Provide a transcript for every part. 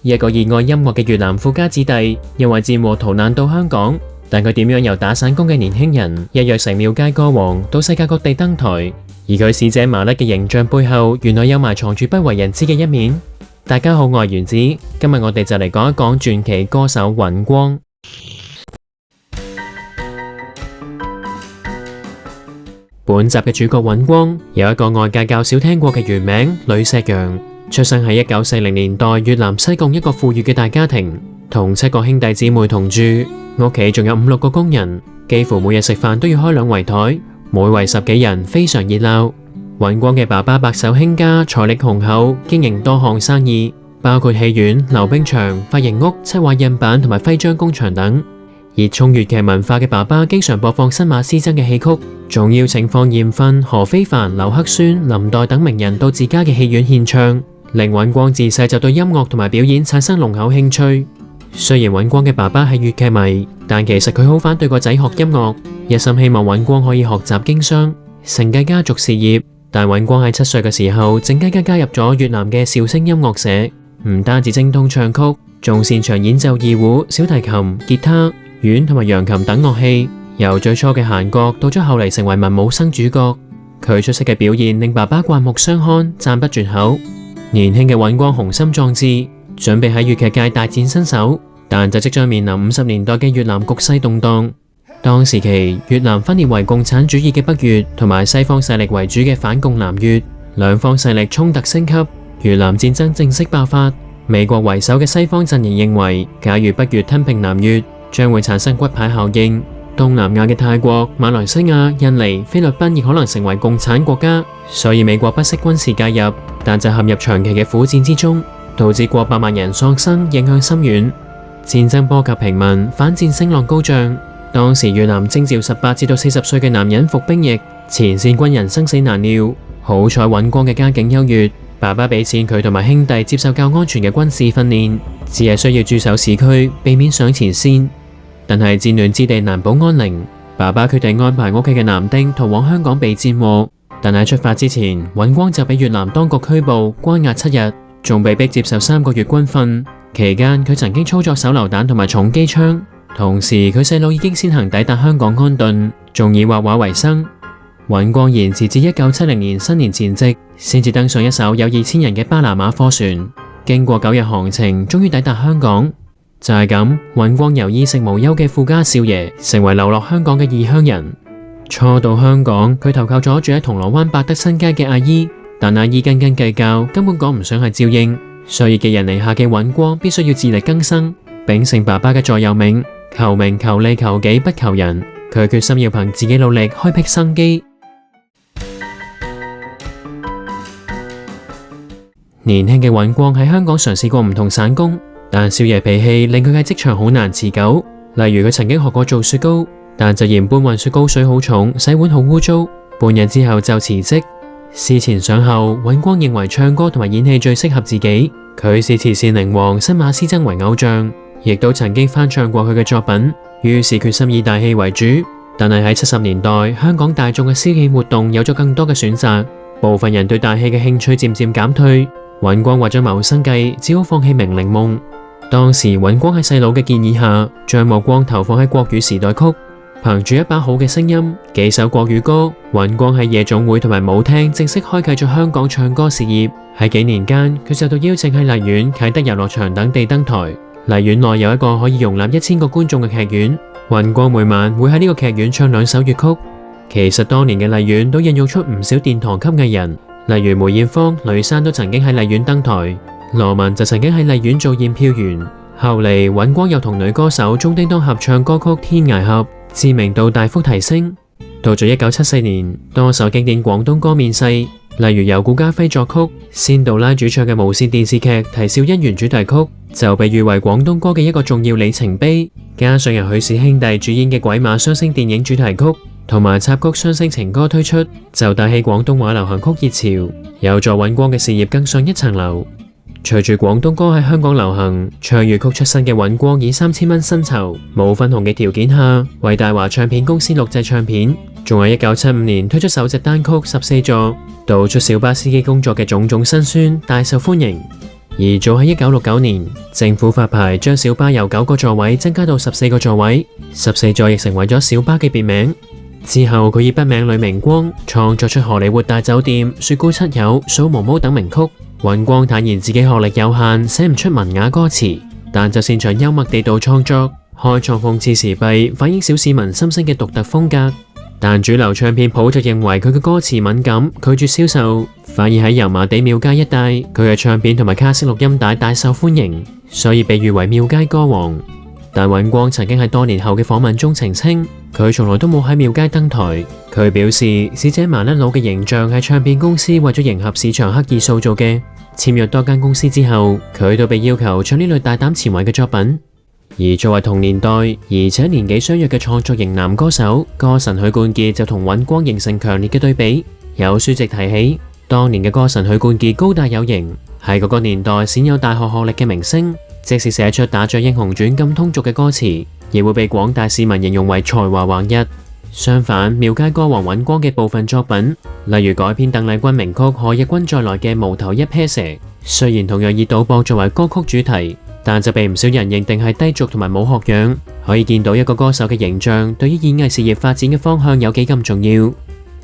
一個熱愛音樂嘅越南富家子弟，因為戰禍逃難到香港，但佢點樣由打散工嘅年輕人一躍成廟街歌王，到世界各地登台？而佢使者麻甩嘅形象背後，原來有埋藏住不為人知嘅一面。大家好，我係原子，今日我哋就嚟講一講傳奇歌手尹光。本集嘅主角尹光有一個外界較少聽過嘅原名呂錫陽，出生喺1940年代越南西貢一個富裕嘅大家庭，同7個兄弟姊妹同住，屋企仲有5、6個工人，幾乎每日食飯都要開2圍台，每圍10幾人，非常熱鬧。尹光嘅爸爸白手興家，財力雄厚，經營多項生意，包括戲院、溜冰場、髮型屋、漆畫印版同埋徽章工場等。熱衷粵劇文化嘅爸爸經常播放新馬師曾嘅戲曲，仲邀請方艷芬、何非凡、劉克宣、林黛等名人到自家嘅戲院獻唱，令尹光自細就對音樂同埋表演產生濃厚興趣。雖然尹光嘅爸爸係粵劇迷，但其實佢好反對個仔學音樂，一心希望尹光可以學習經商，承繼家族事業。但尹光喺7歲嘅時候，靜雞雞加入咗越南嘅兆星音樂社，唔單止精通唱曲，仲擅長演奏二胡、小提琴、吉他、阮同埋揚琴等樂器。由最初嘅閒角到咗後嚟成為文武生主角，佢出色嘅表現令爸爸刮目相看，讚不絕口。年輕嘅尹光雄心壯志，準備喺粵劇界大展身手，但就即將面臨50年代嘅越南局勢動盪。當時期越南分裂為共產主義嘅北越同埋西方勢力為主嘅反共南越，兩方勢力衝突升級，越南戰爭正式爆發。美國為首嘅西方陣營認為，假如北越吞併南越，將會產生骨牌效應，東南亞嘅泰國、馬來西亞、印尼、菲律賓亦可能成為共產國家，所以美國不惜軍事介入，但就陷入長期嘅苦戰之中，導致過百萬人喪生，影響深遠。戰爭波及平民，反戰聲浪高漲。當時越南徵召18至40歲嘅男人服兵役，前線軍人生死難料。好彩尹光嘅家境優越，爸爸俾錢佢同埋兄弟接受較安全嘅軍事訓練，只係需要駐守市區，避免上前線。但係戰亂之地難保安寧，爸爸決定安排屋企嘅男丁逃往香港避戰禍。但喺出發之前，尹光就被越南當局拘捕，關押7日，仲被逼接受3個月軍訓。期間佢曾經操作手榴彈同埋重機槍。同時佢細佬已經先行抵達香港安頓，仲以畫畫為生。尹光延遲至1970年新年前夕，先至登上一艘有2000人嘅巴拿馬貨船，經過9日航程，終於抵達香港。就係咁，尹光由衣食無憂嘅富家少爺，成為流落香港嘅異鄉人。初到香港，佢投靠咗住喺銅鑼灣百德新街嘅阿姨，但阿姨斤斤計較，根本講唔上係照應，所以寄人籬下嘅尹光必須要自力更生，秉承爸爸嘅座右銘。求名求利求己不求人，佢決心要憑自己努力開闢生機。年輕嘅尹光喺香港嘗試過唔同散工，但少爺脾氣令佢喺職場好難持久。例如佢曾經學過做雪糕，但就嫌搬運雪糕水好重，洗碗好污糟，半日之後就辭職。思前想後，尹光認為唱歌同埋演戲最適合自己，佢視慈善靈王新馬師曾為偶像，亦都曾經翻唱過佢嘅作品，於是決心以大戲為主。但係喺70年代，香港大眾嘅消遣活動有咗更多嘅選擇，部分人對大戲嘅興趣漸漸減退。尹光為咗謀生計，只好放棄名伶夢。當時尹光喺細佬嘅建議下，將目光投放喺國語時代曲，憑住一把好嘅聲音、幾首國語歌，尹光喺夜總會同埋舞廳正式開啟咗香港唱歌事業。喺幾年間，佢受到邀請喺荔園、啟德遊樂場等地登台。荔園內有一個可以容納1000個觀眾嘅劇院，尹光每晚會喺呢個劇院唱2首粵曲。其實當年嘅荔園都孕育出唔少殿堂級藝人，例如梅艷芳、呂珊都曾經喺荔園登台，羅文就曾經喺荔園做驗票員。後嚟尹光又同女歌手鐘叮當合唱歌曲《天涯合》，知名度大幅提升。到咗1974年，多首經典廣東歌面世，例如由顧嘉輝作曲、仙杜拉主唱嘅無線電視劇《啼笑姻緣》主題曲，就被譽為廣東歌嘅一個重要里程碑。加上由許氏兄弟主演嘅鬼馬雙星電影主題曲同埋插曲雙星情歌推出，就帶起廣東話流行曲熱潮，有助尹光嘅事業更上一層樓。隨住廣東歌喺香港流行，唱粵曲出身嘅尹光以3000蚊薪酬、冇分紅嘅條件下，為大華唱片公司錄製唱片，仲喺1975年推出首隻單曲《14座》，道出小巴司機工作嘅種種辛酸，大受歡迎。而早喺1969年，政府發牌將小巴由9個座位增加到14個座位，14座亦成為咗小巴嘅別名。之後佢以筆名呂明光創作出荷里活大酒店、雪姑七友、數毛毛等名曲。尹光坦言自己學歷有限，寫唔出文雅歌詞，但就擅長幽默地道創作，開創諷刺時弊、反映小市民心聲嘅獨特風格。但主流唱片鋪就認為佢嘅歌詞敏感，拒絕銷售。反而喺油麻地廟街一帶，佢嘅唱片同埋卡式錄音帶大受歡迎，所以被譽為廟街歌王。但尹光曾經喺多年後嘅訪問中澄清，佢從來都冇喺廟街登台。佢表示，使者麻甩佬嘅形象係唱片公司為咗迎合市場刻意塑造嘅。簽約多間公司之後，佢都被要求唱呢類大膽前衛嘅作品。而作為同年代而且年紀相若嘅創作型男歌手，歌神許冠傑就同尹光形成強烈嘅對比。有書籍提起，當年嘅歌神許冠傑高大有型，係嗰個年代鮮有大學學歷嘅明星，即使寫出《打雀英雄傳》咁通俗嘅歌詞，亦會被廣大市民形容為才華橫溢。相反，廟街歌王尹光嘅部分作品，例如改編鄧麗君名曲《何日君再來》嘅《無頭一撇蛇》，雖然同樣以賭博作為歌曲主題，但就被唔少人認定係低俗同埋冇學養。可以見到一個歌手嘅形象對於演藝事業發展嘅方向有幾咁重要。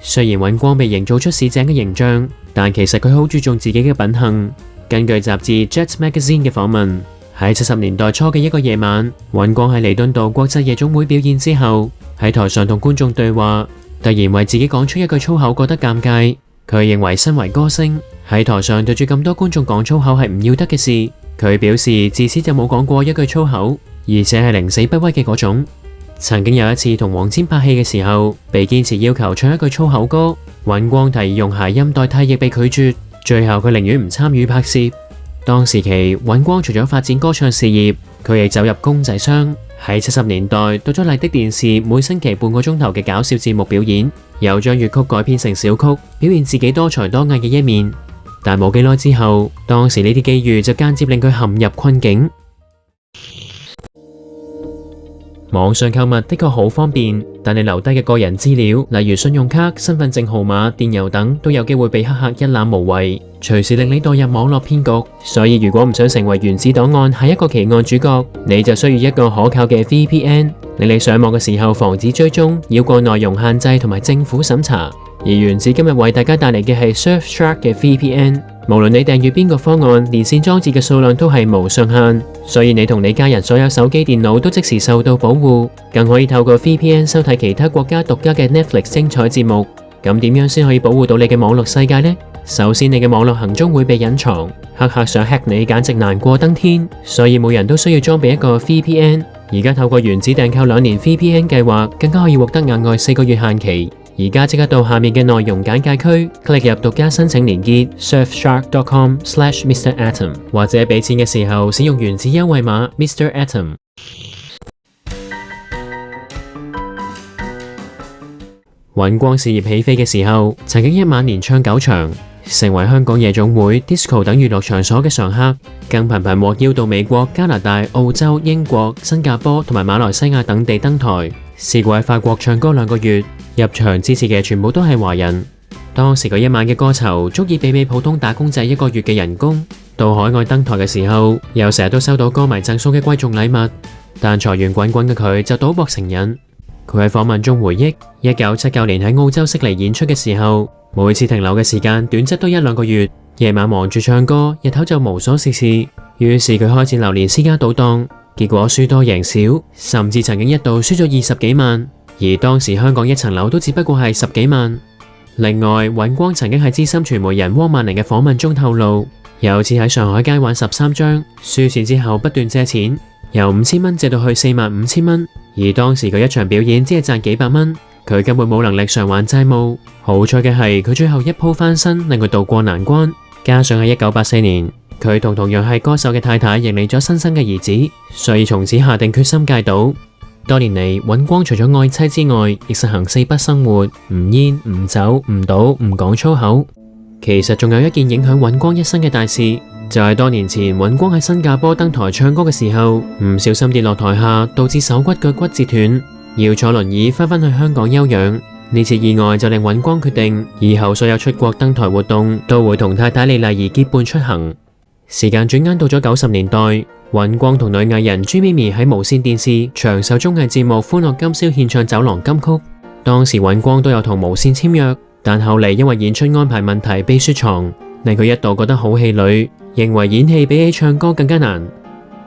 雖然尹光被營造出市井嘅形象，但其實佢好注重自己嘅品行。根據雜誌《Jet Magazine》嘅訪問，喺70年代初嘅一個夜晚，尹光喺彌敦道國際夜總會表演之後，喺台上同觀眾對話，突然為自己講出一句粗口覺得尷尬。佢認為身為歌星，喺台上對住咁多觀眾講粗口係唔要得嘅事。佢表示自此就冇講過一句粗口，而且係寧死不屈嘅嗰種。曾經有一次同黃霑拍戲嘅時候，被堅持要求唱一句粗口歌，尹光提議用諧音代替亦被拒絕，最後佢寧願唔參與拍攝。當時期尹光除咗發展歌唱事業，佢亦走入公仔商。喺70年代到咗麗的電視每星期半個鐘頭嘅搞笑節目表演，又將粵曲改編成小曲，表現自己多才多藝嘅一面。但冇幾耐之後，當時呢啲機遇就間接令佢陷入困境。網上購物的確好方便，但你留低嘅個人資料，例如信用卡、身份證號碼、電郵等，都有機會被黑客一覽無遺，隨時令你墮入網絡騙局。所以如果唔想成為原子檔案下一個奇案主角，你就需要一個可靠嘅 VPN， 令你上網嘅時候防止追蹤、繞過內容限制同埋政府審查。而原子今日為大家帶嚟嘅係 Surfshark 嘅 VPN， 無論你訂閱邊個方案，連線裝置嘅數量都係無上限，所以你同你家人所有手機電腦都即時受到保護，更可以透過 VPN 收睇其他國家獨家嘅 Netflix 精彩節目。咁點樣先可以保護到你嘅網絡世界呢？首先，你嘅網絡行蹤會被隱藏，黑客想 hack 你簡直難過登天，所以每人都需要裝備一個 VPN。而家透過原子訂購2年 VPN 計劃，更加可以獲得額外4個月限期。而家即刻到下面嘅內容簡介區 ，click 入獨家申請連結 surfshark.com/MrAtom， 或者俾錢嘅時候使用原子優惠碼 MrAtom。尹光事業起飛嘅時候，曾經一晚連唱9場，成為香港夜總會、disco 等娛樂場所嘅常客，更頻頻獲邀到美國、加拿大、澳洲、英國、新加坡同埋馬來西亞等地登台。試過喺法國唱歌2個月，入場支持嘅全部都係華人。當時嗰一晚嘅歌酬足以媲美普通打工仔1個月嘅人工。到海外登台嘅時候，又成日都收到歌迷贈送嘅貴重禮物。但財源滾滾嘅佢就賭博成癮。佢喺訪問中回憶，1979年喺澳洲悉尼演出嘅時候，每次停留嘅時間短則都1-2個月，夜晚忙住唱歌，日頭就無所事事。於是佢開始流連私家賭檔。結果輸多贏少，甚至曾經一度輸咗20幾萬，而當時香港一層樓都只不過係10幾萬。另外，尹光曾經喺資深傳媒人汪曼玲嘅訪問中透露，有次喺上海街玩13張，輸錢之後不斷借錢，由5000蚊借到去45000蚊，而當時佢一場表演只係賺幾百蚊，佢根本冇能力償還債務。好彩嘅係佢最後一鋪翻身，令佢渡過難關。加上喺1984年，佢同樣係歌手嘅太太迎嚟咗新生嘅兒子，所以從此下定決心戒賭。多年嚟，尹光除咗愛妻之外，亦實行4不生活：唔煙、唔酒、唔賭、唔講粗口。其實仲有一件影響尹光一生嘅大事，就係多年前尹光喺新加坡登台唱歌嘅時候，唔小心跌落台下，導致手骨腳骨折斷，要坐輪椅翻返去香港休養。呢次意外就令尹光決定，以後所有出國登台活動都會同太太李麗儀結伴出行。時間轉眼到咗90年代，尹光同女藝人朱咪咪喺無線電視長壽綜藝節目《歡樂今宵》獻唱走廊金曲。當時尹光都有同無線簽約，但後嚟因為演出安排問題被雪藏，令佢一度覺得好氣餒，認為演戲比起唱歌更加難。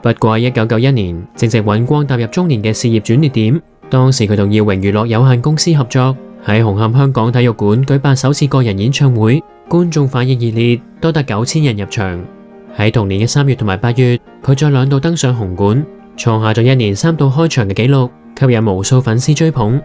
不過1991年，正值尹光踏入中年嘅事業轉捩點，當時佢同耀榮娛樂有限公司合作，喺紅磡香港體育館舉辦首次個人演唱會，觀眾反應熱烈，多達9000人入場。喺同年嘅3月同埋8月，佢再2度登上紅館，創下咗1年3度開場嘅紀錄，吸引無數粉絲追捧。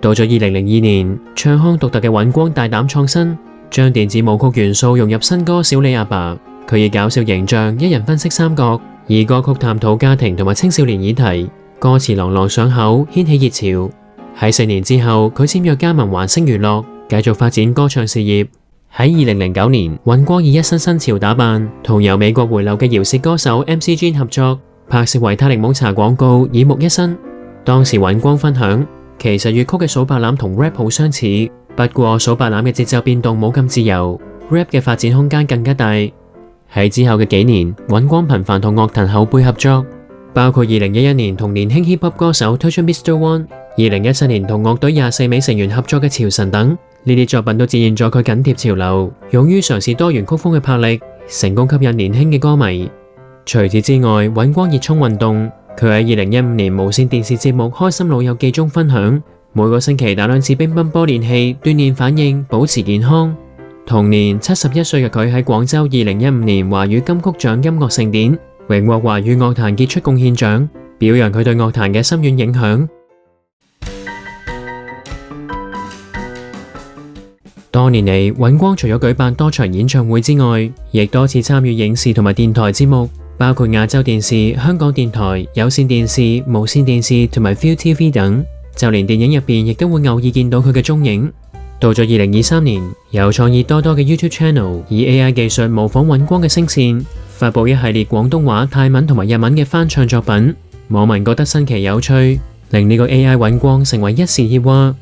到咗2002年，唱腔獨特嘅尹光大膽創新，將電子舞曲元素融入新歌《小李阿爸》。佢以搞笑形象，一人分飾三角，以歌曲探討家庭同埋青少年議題，歌詞朗朗上口，掀起熱潮。喺4年之後，佢簽約加盟環星娛樂，繼續發展歌唱事業。喺2009年，尹光以一身新潮打扮，同由美國回流嘅饒舌歌手 MC Jin 合作，拍攝維他檸檬茶廣告，耳目一新。當時尹光分享，其實粵曲嘅數白欖同 rap 好相似，不過數白欖嘅節奏變動冇咁自由， rap 嘅發展空間更加大。喺之後嘅幾年，尹光頻繁同樂壇後輩合作，包括2011年同年輕 hip hop 歌手推出 Mr. One，2017年同樂隊24位成員合作嘅潮神等。呢啲作品都展現咗佢緊貼潮流，勇於嘗試多元曲風嘅魄力，成功吸引年輕嘅歌迷。除此之外，尹光熱衷運動，佢喺2015年無線電視節目《開心老友記》中分享，每個星期打2次乒乓波練氣，鍛鍊反應，保持健康。同年71歲嘅佢喺廣州2015年華語金曲獎音樂盛典榮獲華語樂壇傑出貢獻獎，表揚佢對樂壇嘅深遠影響。多年嚟，尹光除咗舉辦多場演唱會之外，亦多次參與影視同埋電台節目，包括亞洲電視、香港電台、有線電視、無線電視同埋 ViuTV 等，就連電影入邊亦都會偶爾見到佢嘅蹤影。到咗2023年，有創意多多嘅 YouTube Channel 以 AI 技術模仿尹光嘅聲線，發佈一系列廣東話、泰文同埋日文嘅翻唱作品，網民覺得新奇有趣，令呢個 AI 尹光成為一時熱話。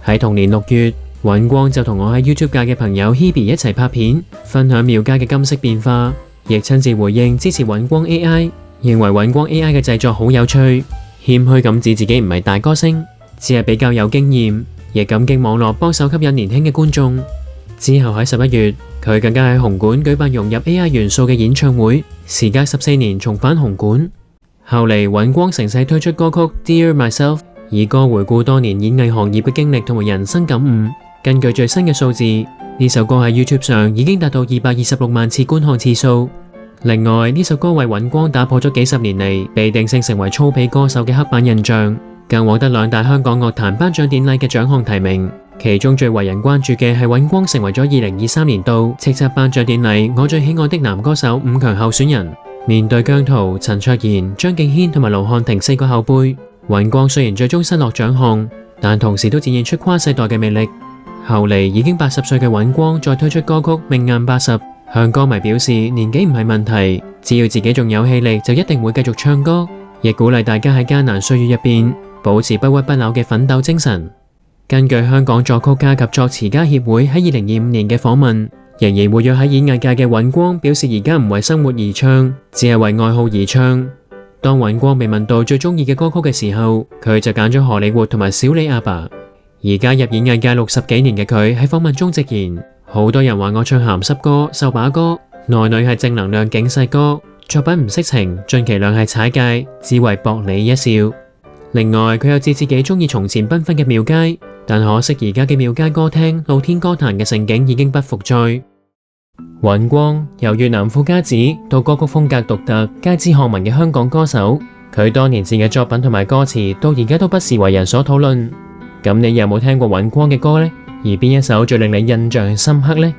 喺同年6月，尹光就同我喺 YouTube 界嘅朋友 Hebe 一齊拍片，分享廟街嘅金色變化，亦親自回應支持尹光 AI， 認為尹光 AI 嘅製作好有趣，謙虛咁指自己唔係大歌星，只係比較有經驗，亦感激網絡幫手吸引年輕嘅觀眾。之後喺11月，佢更加喺紅館舉辦融入 AI 元素嘅演唱會，時隔14年重返紅館。後嚟尹光乘勢推出歌曲 Dear Myself， 以歌回顧多年演藝行業嘅經歷同埋人生感悟。根據最新嘅數字，呢首歌喺 YouTube 上已經達到226萬次觀看次數。另外，呢首歌為尹光打破咗幾十年嚟被定性成為粗鄙歌手嘅刻板印象，更獲得2大香港樂壇頒獎典禮嘅獎項提名。其中最為人關注嘅係尹光成為咗2023年度叱咤頒獎典禮我最喜愛的男歌手5強候選人。面對姜濤、陳卓賢、張敬軒同埋盧瀚霆4個後輩，尹光雖然最終失落獎項，但同時都展現出跨世代嘅魅力。後嚟已經80歲嘅尹光再推出歌曲《命硬80》，向歌迷表示年紀唔係問題，只要自己仲有氣力就一定會繼續唱歌，亦鼓勵大家喺艱難歲月入邊保持不屈不撓嘅奮鬥精神。根據香港作曲家及作詞家協會喺2025年嘅訪問，仍然活躍喺演藝界嘅尹光表示而家唔為生活而唱，只係為愛好而唱。當尹光被問到最中意嘅歌曲嘅時候，佢就揀咗荷里活同埋小李阿爸。而加入演藝界60幾年嘅佢喺訪問中直言，好多人話我唱鹹濕歌、瘦把歌，內裏係正能量警世歌，作品唔色情，盡其量係踩界，只為博你一笑。另外，佢又指自己中意從前繽紛嘅廟街，但可惜而家嘅廟街歌廳、露天歌壇嘅盛景已經不復再。尹光由越南富家子到歌曲風格獨特、街知巷聞嘅香港歌手，佢多年前嘅作品同埋歌詞到而家都不時為人所討論。咁你有冇聽過尹光嘅歌呢？而邊一首最令你印象深刻呢？